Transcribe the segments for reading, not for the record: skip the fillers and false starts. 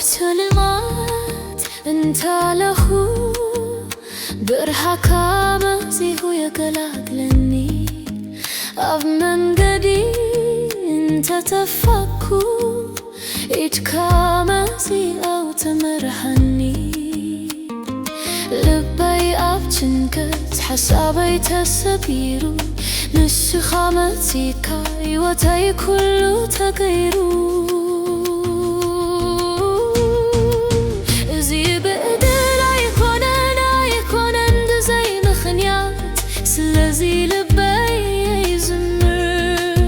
بتلمات انت له برحكا مسيحو يقلاقلني اب منقدي انت تفكو اتكا مسيحو تمرحني لبي اب تنكت حسابي تسبيرو نسخا مسيكا يوتاي كله تغيرو ስለዚህ ልበይ ይዝምር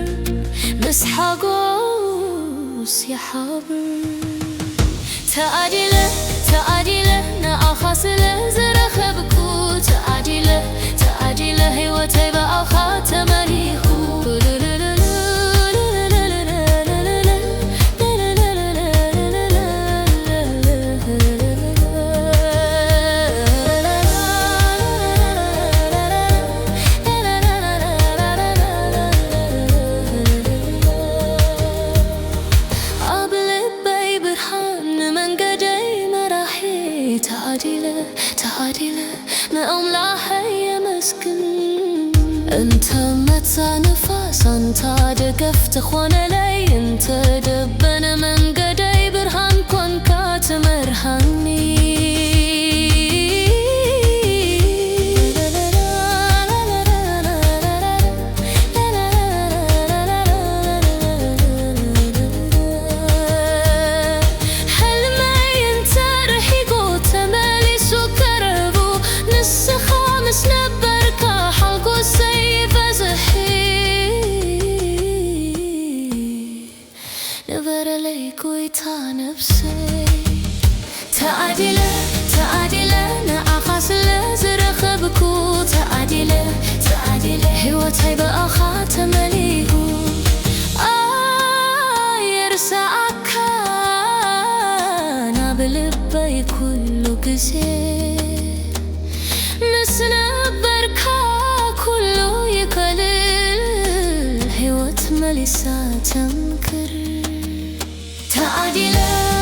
ምስ ሓጎስ ይሓብር ተኣዲለ ንኣኻ ስለ ዝረኸብኩ ተኣዲለ ህይወተይ ብኣኻ ተመሪኹ تعادله مأملا هيا مسكن انت متى نفاس انت دقفت خونا لي انت دبنا من قدي برهان كون كات مرهاني نبر ليك ويتا نفسي تعادله نأخاس لزرخبكو تعادله هيوتاي بأخا تمليهو يرسعك أنا بلبي كل كسير نسنبركا كله يكلل هيوت مليسا تنكر تعادله